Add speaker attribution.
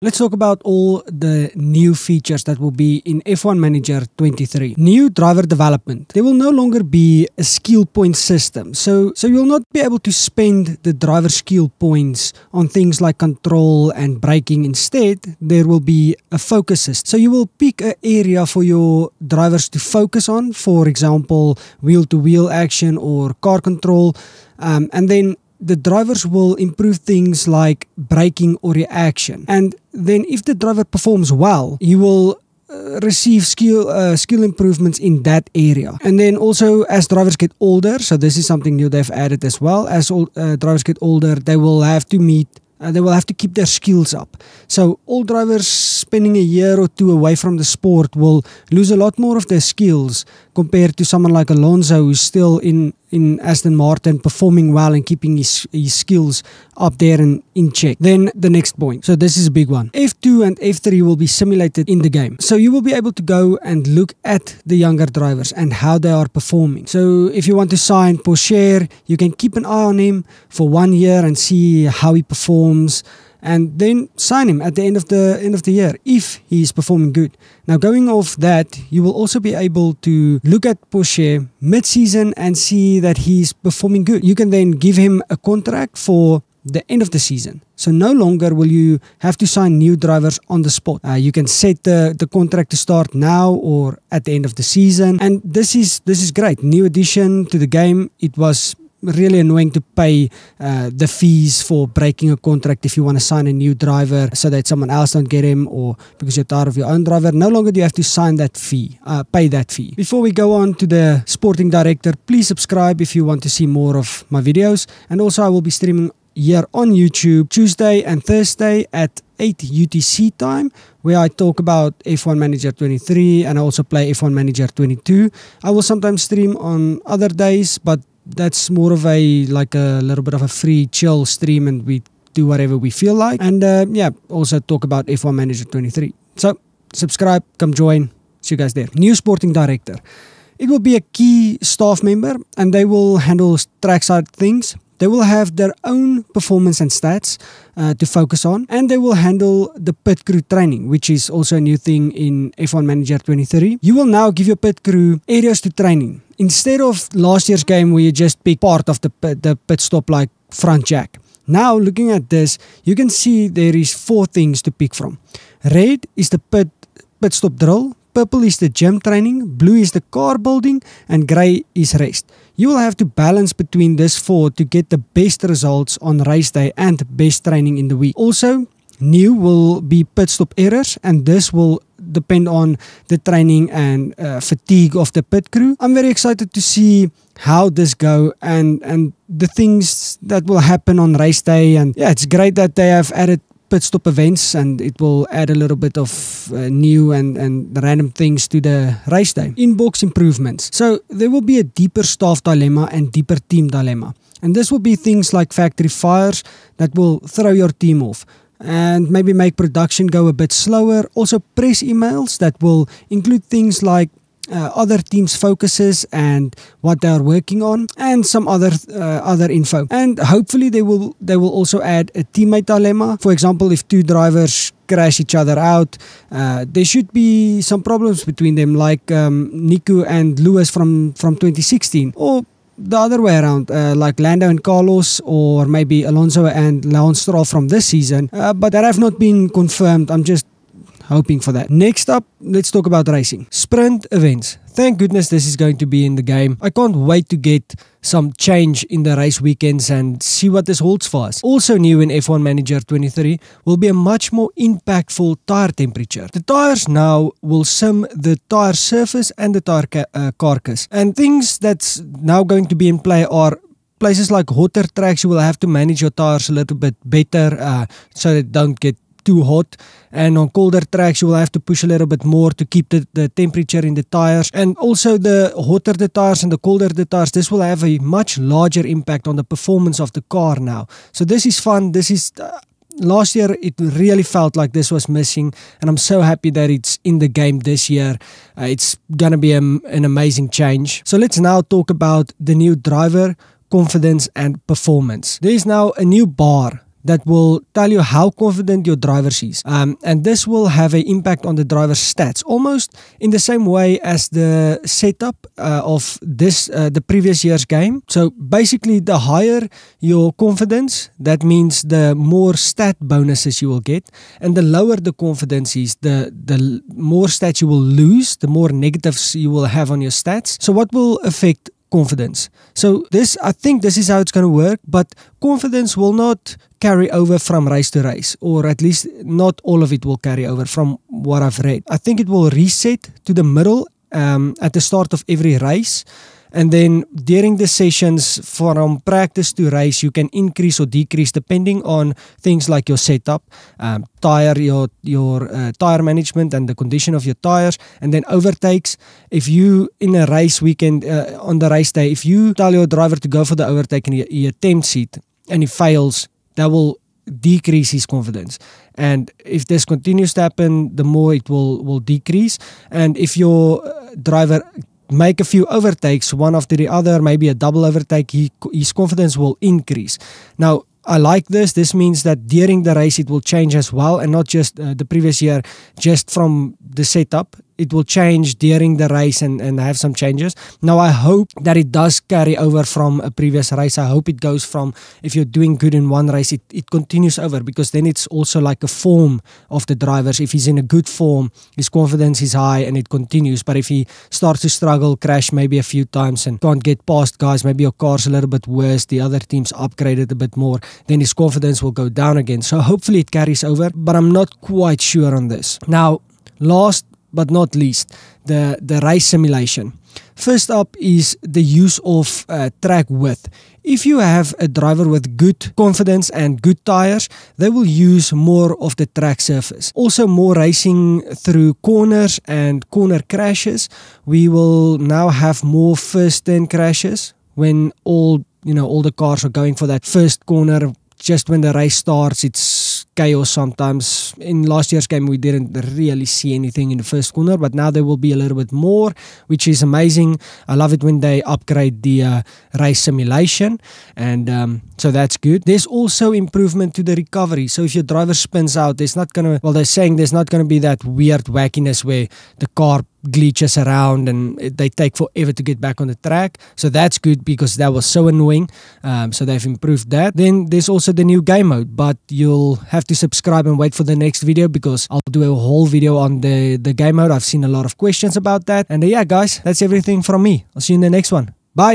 Speaker 1: Let's talk about all the new features that will be in F1 Manager 23. New driver development. There will no longer be a skill point system. So you'll not be able to spend the driver skill points on things like control and braking. Instead, there will be a focus system. So you will pick an area for your drivers to focus on, for example, wheel-to-wheel action or car control, and then the drivers will improve things like braking or reaction. And then if the driver performs well, you will receive skill improvements in that area. And then also as drivers get older, so this is something new they've added as well, as drivers get older, they will have to keep their skills up. So all drivers spending a year or two away from the sport will lose a lot more of their skills compared to someone like Alonso, who's still in Aston Martin performing well and keeping his skills up there and in check. Then the next point. So this is a big one. F2 and F3 will be simulated in the game. So you will be able to go and look at the younger drivers and how they are performing. So if you want to sign Pourchaire, you can keep an eye on him for 1 year and see how he performs, and then sign him at the end of the year if he is performing good. Now, going off that, you will also be able to look at Pourchaire mid-season and see that he's performing good. You can then give him a contract for the end of the season. So no longer will you have to sign new drivers on the spot. You can set the contract to start now or at the end of the season. And this is great. New addition to the game. It was really annoying to pay the fees for breaking a contract if you want to sign a new driver so that someone else don't get him, or because you're tired of your own driver. No longer do you have to sign that fee, pay that fee. Before we go on to the sporting director, please subscribe if you want to see more of my videos. And also I will be streaming here on YouTube Tuesday and Thursday at 8 UTC time, where I talk about F1 Manager 23 and I also play F1 Manager 22. I will sometimes stream on other days, but that's more of a little bit of a free chill stream, and we do whatever we feel like. And also talk about F1 Manager 23. So subscribe, come join, see you guys there. New sporting director. It will be a key staff member and they will handle trackside things. They will have their own performance and stats to focus on, and they will handle the pit crew training, which is also a new thing in F1 Manager 23. You will now give your pit crew areas to train in. Instead of last year's game where you just pick part of the pit stop like front jack. Now looking at this, you can see there is 4 things to pick from. Red is the pit stop drill. Purple is the gym training, blue is the car building, and grey is rest. You will have to balance between these 4 to get the best results on race day and best training in the week. Also, new will be pit stop errors, and this will depend on the training and fatigue of the pit crew. I'm very excited to see how this go and the things that will happen on race day. And yeah, it's great that they have added pit stop events, and it will add a little bit of new and random things to the race day. Inbox improvements. So there will be a deeper staff dilemma and deeper team dilemma. And this will be things like factory fires that will throw your team off and maybe make production go a bit slower. Also press emails that will include things like other teams' focuses and what they are working on, and some other info. And hopefully they will also add a teammate dilemma. For example, if 2 drivers crash each other out, there should be some problems between them, like Nico and Lewis from 2016, or the other way around, like Lando and Carlos, or maybe Alonso and Lance Stroll from this season, but that have not been confirmed. I'm just hoping for that. Next up, let's talk about racing. Sprint events. Thank goodness this is going to be in the game. I can't wait to get some change in the race weekends and see what this holds for us. Also new in F1 Manager 23 will be a much more impactful tire temperature. The tires now will sim the tire surface and the tire carcass. And things that's now going to be in play are places like hotter tracks. You will have to manage your tires a little bit better so they don't get too hot, and on colder tracks you will have to push a little bit more to keep the temperature in the tires. And also the hotter the tires and the colder the tires, this will have a much larger impact on the performance of the car now. So this is fun. This is last year it really felt like this was missing, and I'm so happy that it's in the game this year. It's gonna be an amazing change. So let's now talk about the new driver confidence and performance. There is now a new bar that will tell you how confident your driver is. And this will have an impact on the driver's stats, almost in the same way as the setup of the previous year's game. So basically, the higher your confidence, that means the more stat bonuses you will get, and the lower the confidence is, the more stats you will lose, the more negatives you will have on your stats. So what will affect confidence? So I think this is how it's going to work, but confidence will not carry over from race to race, or at least not all of it will carry over from what I've read. I think it will reset to the middle at the start of every race. And then during the sessions from practice to race, you can increase or decrease depending on things like your setup, your tire management and the condition of your tires, and then overtakes. If you in a race weekend on the race day, if you tell your driver to go for the overtake and he attempts it and he fails, that will decrease his confidence. And if this continues to happen, the more it will decrease. And if your driver make a few overtakes, one after the other, maybe a double overtake, his confidence will increase. Now, I like this. This means that during the race it will change as well, and not just the previous year, just from the setup. It will change during the race and have some changes. Now, I hope that it does carry over from a previous race. I hope it goes from, if you're doing good in one race, it continues over, because then it's also like a form of the drivers. If he's in a good form, his confidence is high and it continues. But if he starts to struggle, crash maybe a few times and can't get past guys, maybe your car's a little bit worse, the other team's upgraded a bit more, then his confidence will go down again. So hopefully it carries over, but I'm not quite sure on this. Now, last but not least, the race simulation. First up is the use of track width. If you have a driver with good confidence and good tires, they will use more of the track surface. Also, more racing through corners and corner crashes. We will now have more first turn crashes when all the cars are going for that first corner. Just when the race starts, it's chaos sometimes. In last year's game, we didn't really see anything in the first corner, but now there will be a little bit more, which is amazing. I love it when they upgrade the race simulation, and so that's good. There's also improvement to the recovery. So if your driver spins out, they're saying there's not going to be that weird wackiness where the car glitches around and they take forever to get back on the track. So that's good, because that was so annoying. So they've improved that. Then there's also the new game mode, but you'll have to subscribe and wait for the next video, because I'll do a whole video on the game mode. I've seen a lot of questions about that. And yeah, guys, that's everything from me. I'll see you in the next one. Bye.